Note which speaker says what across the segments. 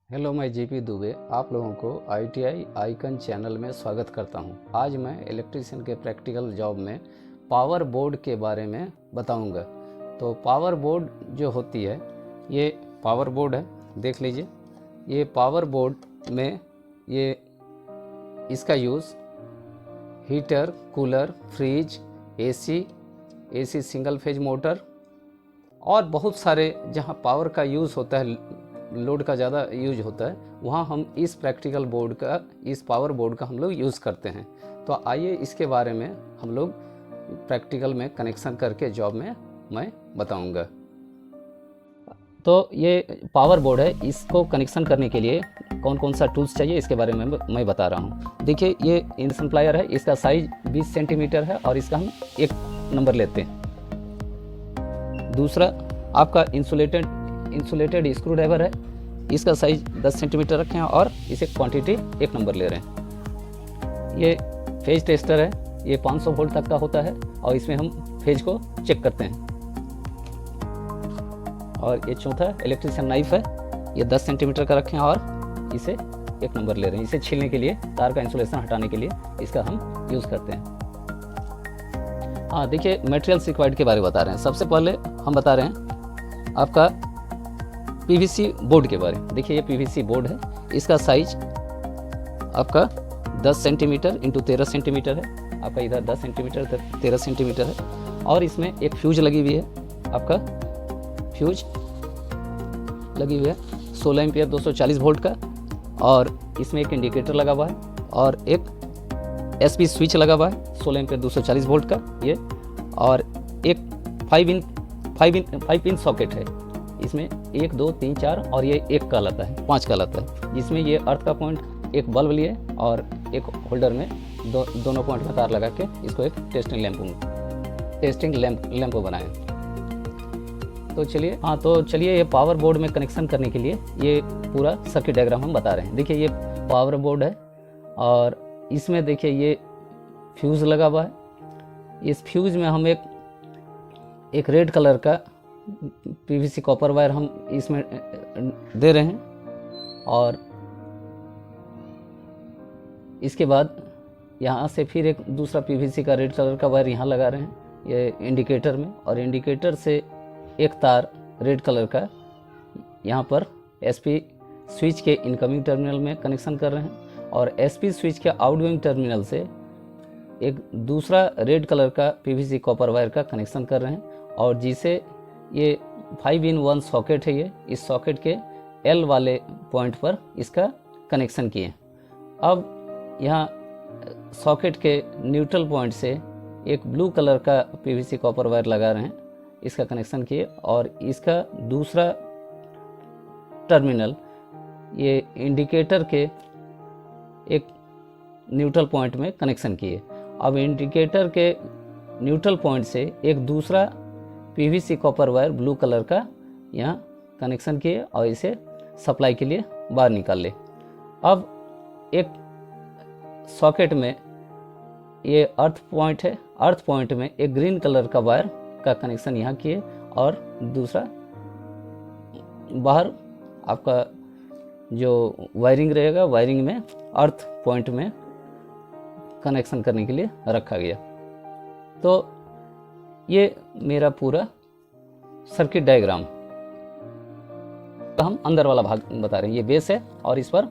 Speaker 1: Hello, मैं GP Dubey आप लोगों को आईटीआई आइकन चैनल में स्वागत करता हूं। आज मैं इलेक्ट्रीशियन के प्रैक्टिकल जॉब में पावर बोर्ड के बारे में बताऊंगा। तो पावर बोर्ड जो होती है, ये पावर बोर्ड है, देख लीजिए। ये पावर बोर्ड में ये इसका use heater, cooler, fridge, AC single phase motor और बहुत सारे जहां पावर का यूज़ होता है, लोड का ज़्यादा यूज होता है, वहाँ हम इस प्रैक्टिकल बोर्ड का, इस पावर बोर्ड का हम लोग यूज़ करते हैं। तो आइए इसके बारे में हम लोग प्रैक्टिकल में कनेक्शन करके जॉब में मैं बताऊंगा। तो ये पावर बोर्ड है, इसको कनेक्शन करने के लिए कौन कौन सा टूल्स चाहिए इसके बारे में मैं बता रहा हूँ। देखिए, ये इंडक्शन प्लायर है, इसका साइज 20 सेंटीमीटर है और इसका हम 1 नंबर लेते हैं। दूसरा आपका इंसुलेटेड स्क्रू ड्राइवर है, इसका साइज 10 सेंटीमीटर रखे हैं और इसे क्वांटिटी 1 नंबर ले रहे हैं। ये फेज टेस्टर है, ये 500 वोल्ट तक का होता है और इसमें हम फेज को चेक करते हैं। और ये चौथा इलेक्ट्रिशियन नाइफ है, ये 10 सेंटीमीटर का रखे हैं और इसे 1 नंबर ले रहे हैं। इसे छीलने के लिए, तार का इंसुलेशन हटाने के लिए इसका हम यूज़ करते हैं। हाँ, देखिए मटेरियल्स रिक्वायर्ड के बारे में बता रहे हैं। सबसे पहले हम बता रहे हैं आपका पीवीसी बोर्ड के बारे में। देखिए, ये पीवीसी बोर्ड है, इसका साइज आपका 10 सेंटीमीटर इंटू 13 सेंटीमीटर है। आपका इधर 10 सेंटीमीटर 13 सेंटीमीटर है और इसमें एक फ्यूज लगी हुई है, आपका फ्यूज लगी हुई है 16 एम्पियर 240 वोल्ट का। और इसमें एक इंडिकेटर लगा हुआ है और एक एसपी स्विच लगा हुआ है 16 एम्पियर 240 वोल्ट का ये। और एक 5 पिन सॉकेट है, इसमें 1 2 3 4 और ये 1 कहलाता है, 5 कहलाता है। जिसमें ये अर्थ का पॉइंट एक बल्ब लिए और एक होल्डर में दोनों पॉइंट में तार लगा के इसको एक टेस्टिंग लैंप को बनाएं। तो चलिए ये पावर बोर्ड में कनेक्शन करने के लिए ये पूरा सर्किट डायग्राम हम बता रहे हैं। देखिए, ये पावर बोर्ड है और इसमें देखिए ये फ्यूज़ लगा हुआ है। इस फ्यूज़ में हम एक रेड कलर का पीवीसी कॉपर वायर हम इसमें दे रहे हैं। और इसके बाद यहाँ से फिर एक दूसरा पीवीसी का रेड कलर का वायर यहाँ लगा रहे हैं ये इंडिकेटर में। और इंडिकेटर से एक तार रेड कलर का यहाँ पर एसपी स्विच के इनकमिंग टर्मिनल में कनेक्शन कर रहे हैं और एसपी स्विच के आउटगोइंग टर्मिनल से एक दूसरा रेड कलर का पीवीसी कॉपर वायर का कनेक्शन कर रहे हैं। और जिसे ये 5-in-1 सॉकेट है, ये इस सॉकेट के L वाले पॉइंट पर इसका कनेक्शन किए। अब यहाँ सॉकेट के न्यूट्रल पॉइंट से एक ब्लू कलर का पीवीसी कॉपर वायर लगा रहे हैं, इसका कनेक्शन किए। और इसका दूसरा टर्मिनल ये इंडिकेटर के एक न्यूट्रल पॉइंट में कनेक्शन किए। अब इंडिकेटर के न्यूट्रल पॉइंट से एक दूसरा PVC copper wire blue colour का यहाँ कनेक्शन किए और इसे सप्लाई के लिए बाहर निकाल ले। अब एक सॉकेट में ये अर्थ पॉइंट है, अर्थ पॉइंट में एक ग्रीन कलर का वायर का कनेक्शन यहाँ किए और दूसरा बाहर आपका जो वायरिंग रहेगा, वायरिंग में अर्थ पॉइंट में कनेक्शन करने के लिए रखा गया। तो ये मेरा पूरा सर्किट डायग्राम। तो हम अंदर वाला भाग बता रहे हैं, ये बेस है और इस पर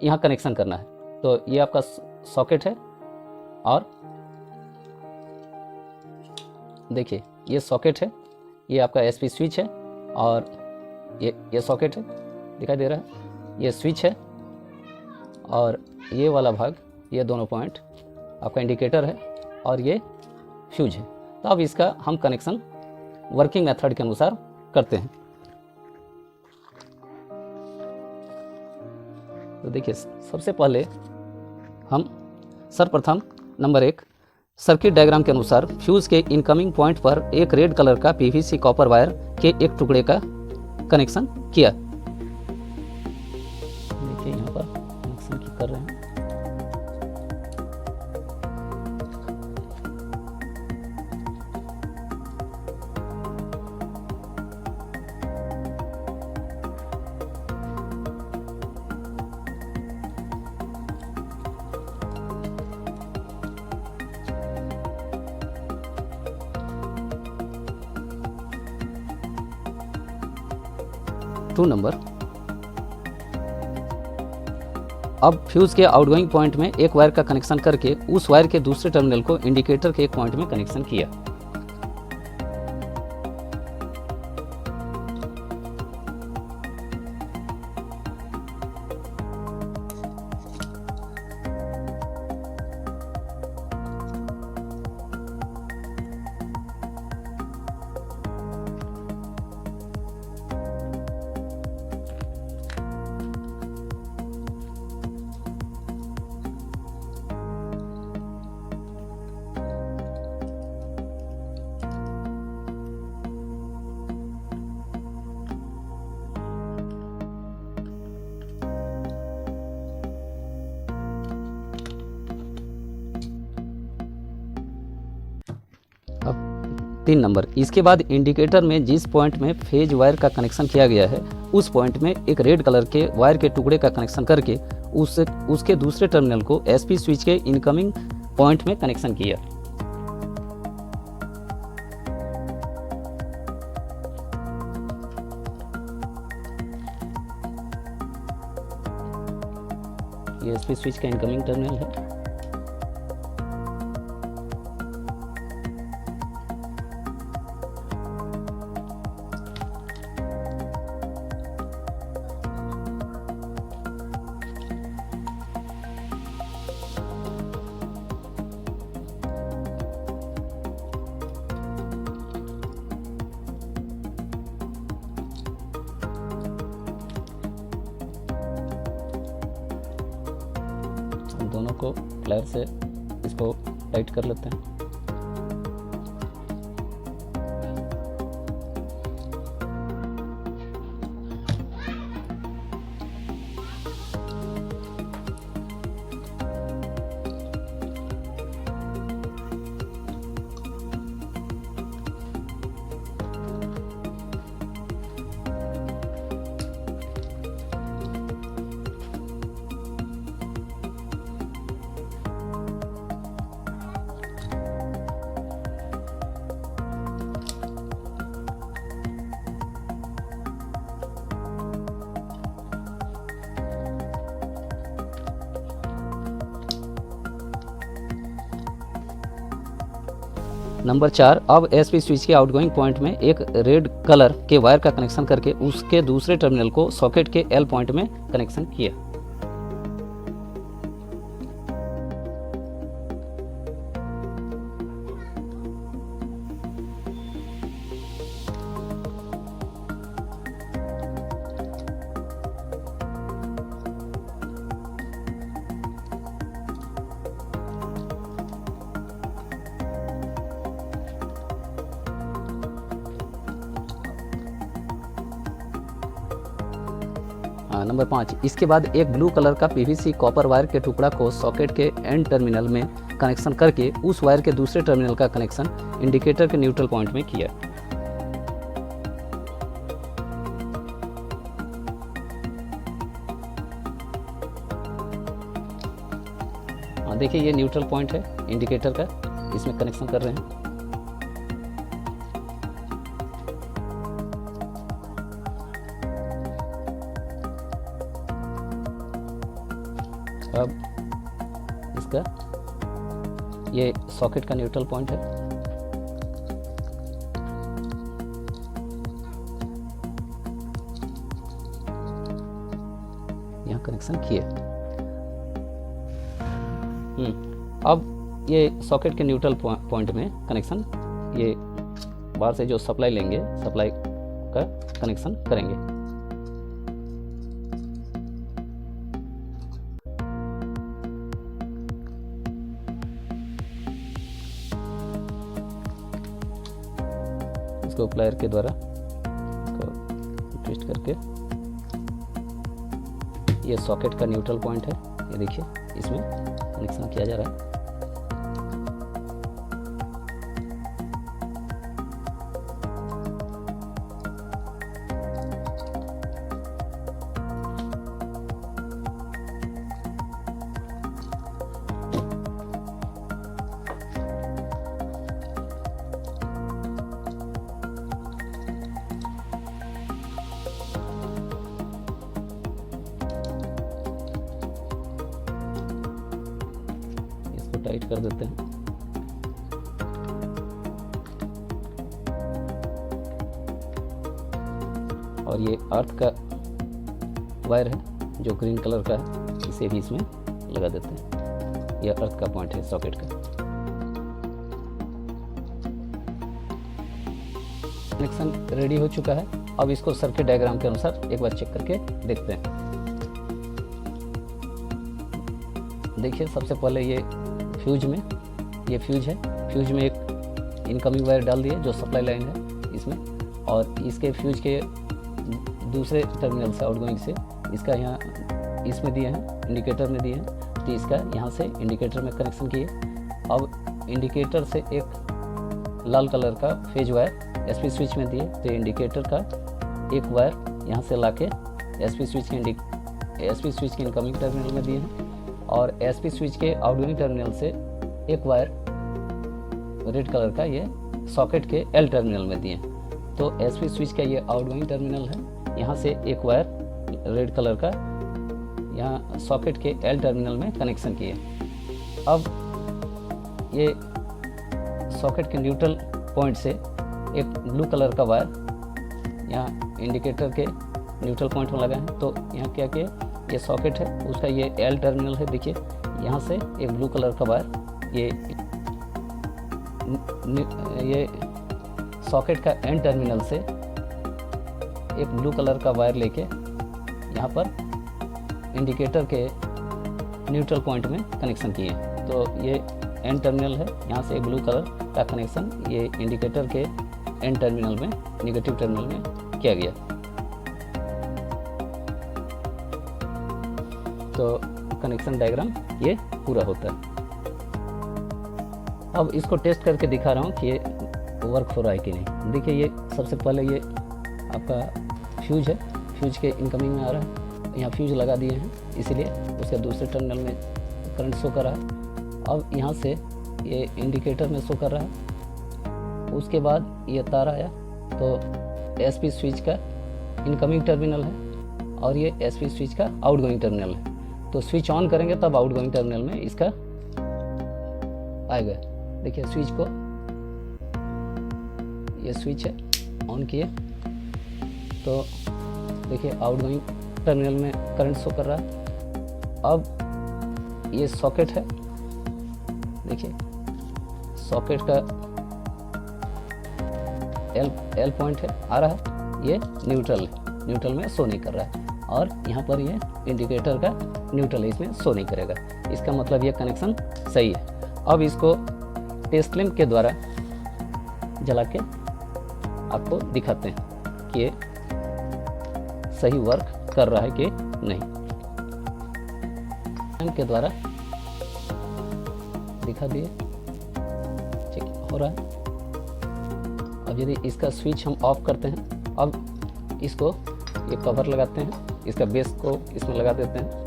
Speaker 1: यहाँ कनेक्शन करना है। तो ये आपका सॉकेट है और देखिए ये सॉकेट है, ये आपका एसपी स्विच है और ये सॉकेट है, दिखाई दे रहा है, ये स्विच है और ये वाला भाग, ये दोनों पॉइंट आपका इंडिकेटर है और ये फ्यूज है। तो अब इसका हम कनेक्शन वर्किंग मेथड के अनुसार करते हैं। तो देखिए, सबसे पहले हम सर्वप्रथम नंबर 1 सर्किट डायग्राम के अनुसार फ्यूज के इनकमिंग पॉइंट पर एक रेड कलर का पीवीसी कॉपर वायर के एक टुकड़े का कनेक्शन किया। देखिए यहाँ पर कनेक्शन कर रहे हैं। 2 नंबर, अब फ्यूज़ के आउटगोइंग पॉइंट में एक वायर का कनेक्शन करके उस वायर के दूसरे टर्मिनल को इंडिकेटर के एक पॉइंट में कनेक्शन किया। अब 3 नंबर, इसके बाद इंडिकेटर में जिस पॉइंट में फेज वायर का कनेक्शन किया गया है उस पॉइंट में एक रेड कलर के वायर के टुकड़े का कनेक्शन करके उसके दूसरे टर्मिनल को एसपी स्विच के इनकमिंग पॉइंट में कनेक्शन किया। ये एसपी स्विच का इनकमिंग टर्मिनल है। दोनों को प्लायर से इसको टाइट कर लेते हैं। नंबर 4, अब एसपी स्विच के आउटगोइंग पॉइंट में एक रेड कलर के वायर का कनेक्शन करके उसके दूसरे टर्मिनल को सॉकेट के एल पॉइंट में कनेक्शन किया। नंबर 5, इसके बाद एक ब्लू कलर का पीवीसी कॉपर वायर के टुकड़ा को सॉकेट के एंड टर्मिनल में कनेक्शन करके उस वायर के दूसरे टर्मिनल का कनेक्शन इंडिकेटर के न्यूट्रल पॉइंट में किया। देखिए ये न्यूट्रल पॉइंट है इंडिकेटर का, इसमें कनेक्शन कर रहे हैं। अब इसका ये सॉकेट का न्यूट्रल पॉइंट है। यहाँ कनेक्शन किए। अब ये सॉकेट के न्यूट्रल पॉइंट में कनेक्शन, ये बाहर से जो सप्लाई लेंगे, सप्लाई का कनेक्शन करेंगे। इसको प्लायर के द्वारा ट्विस्ट करके, ये सॉकेट का न्यूट्रल पॉइंट है, ये देखिए इसमें कनेक्शन किया जा रहा है। टाइट कर देते हैं। और ये अर्थ का वायर है जो ग्रीन कलर का है, इसे भी इसमें लगा देते हैं। यह अर्थ का पॉइंट है सॉकेट का। कनेक्शन रेडी हो चुका है। अब इसको सर्किट डायग्राम के अनुसार एक बार चेक करके देखते हैं। देखिए, सबसे पहले ये फ्यूज में, ये फ्यूज है, फ्यूज में एक इनकमिंग वायर डाल दिए जो सप्लाई लाइन है इसमें, और इसके फ्यूज के दूसरे टर्मिनल से, आउटगोइंग से, इसका यहाँ इसमें दिए हैं, इंडिकेटर में दिए हैं, तो इसका यहाँ से इंडिकेटर में कनेक्शन किए। अब इंडिकेटर से एक लाल कलर का फेज वायर एसपी स्विच में दिए, तो इंडिकेटर का एक वायर यहाँ से लाके एसपी स्विच के इनकमिंग टर्मिनल में दिए हैं, और एसपी स्विच के आउटगोइंग टर्मिनल से एक वायर रेड कलर का ये सॉकेट के एल टर्मिनल में दिए। तो एसपी स्विच का ये आउटगोइंग टर्मिनल है, यहाँ से एक वायर रेड कलर का यहाँ सॉकेट के एल टर्मिनल में कनेक्शन किए। अब ये सॉकेट के न्यूट्रल पॉइंट से एक ब्लू कलर का वायर यहाँ इंडिकेटर के न्यूट्रल पॉइंट में लगा है। तो यहाँ क्या किया, ये सॉकेट है, उसका ये एल टर्मिनल है। देखिए, यहाँ से एक ब्लू कलर का वायर ये सॉकेट का एन टर्मिनल से एक ब्लू कलर का वायर लेके यहाँ पर इंडिकेटर के न्यूट्रल पॉइंट में कनेक्शन किए। तो ये एन टर्मिनल है, यहाँ से एक ब्लू कलर का कनेक्शन ये इंडिकेटर के एन टर्मिनल में, नेगेटिव टर्मिनल में किया गया। तो कनेक्शन डायग्राम ये पूरा होता है। अब इसको टेस्ट करके दिखा रहा हूँ कि ये वर्क हो रहा है कि नहीं। देखिए, ये सबसे पहले ये आपका फ्यूज है, फ्यूज के इनकमिंग में आ रहा है, यहाँ फ्यूज लगा दिए हैं, इसीलिए उसके दूसरे टर्मिनल में करंट शो कर रहा है। अब यहाँ से ये इंडिकेटर में शो कर रहा है। उसके बाद ये तार आया, तो एसपी स्विच का इनकमिंग टर्मिनल है और ये एसपी स्विच का आउटगोइंग टर्मिनल है। तो स्विच ऑन करेंगे तब आउटगोइंग टर्मिनल में इसका आएगा। देखिए, स्विच को, ये स्विच है, ऑन किए तो देखिए आउटगोइंग टर्मिनल में करंट शो कर रहा है। अब ये सॉकेट है, देखिए सॉकेट का एल पॉइंट है, आ रहा है, ये न्यूट्रल में शो नहीं कर रहा है, और यहाँ पर ये इंडिकेटर का न्यूट्रल है, इसमें शो नहीं करेगा। इसका मतलब ये कनेक्शन सही है। अब इसको टेस्ट लैंप के द्वारा जला के आपको दिखाते हैं कि ये सही वर्क कर रहा है कि नहीं। लैंप के द्वारा दिखा दिए, चेक हो रहा है। अब यदि इसका स्विच हम ऑफ करते हैं, अब इसको ये कवर लगाते हैं, इसका बेस को इसमें लगा देते हैं।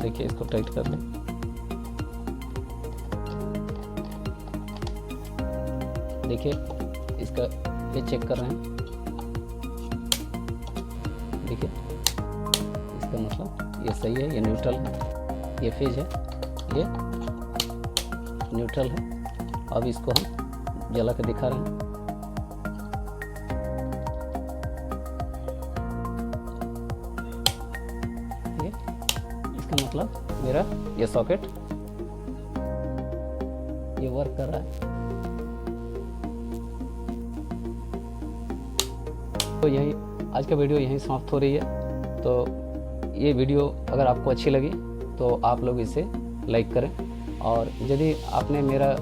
Speaker 1: देखिए, इसको टाइट कर लें। देखिए, इसका ये चेक कर रहे हैं। देखिए, इसका मतलब ये सही है, ये न्यूट्रल है, ये फेज है, ये न्यूट्रल है। अब इसको हम जला के दिखा रहे हैं। ये इसका मतलब मेरा ये सॉकेट ये वर्क कर रहा है। तो यही आज का वीडियो यहीं समाप्त हो रही है। तो ये वीडियो अगर आपको अच्छी लगी तो आप लोग इसे लाइक करें, और यदि आपने मेरा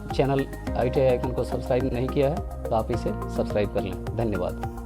Speaker 1: चैनल ITI आइकन को सब्सक्राइब नहीं किया है तो आप इसे सब्सक्राइब कर लें। धन्यवाद।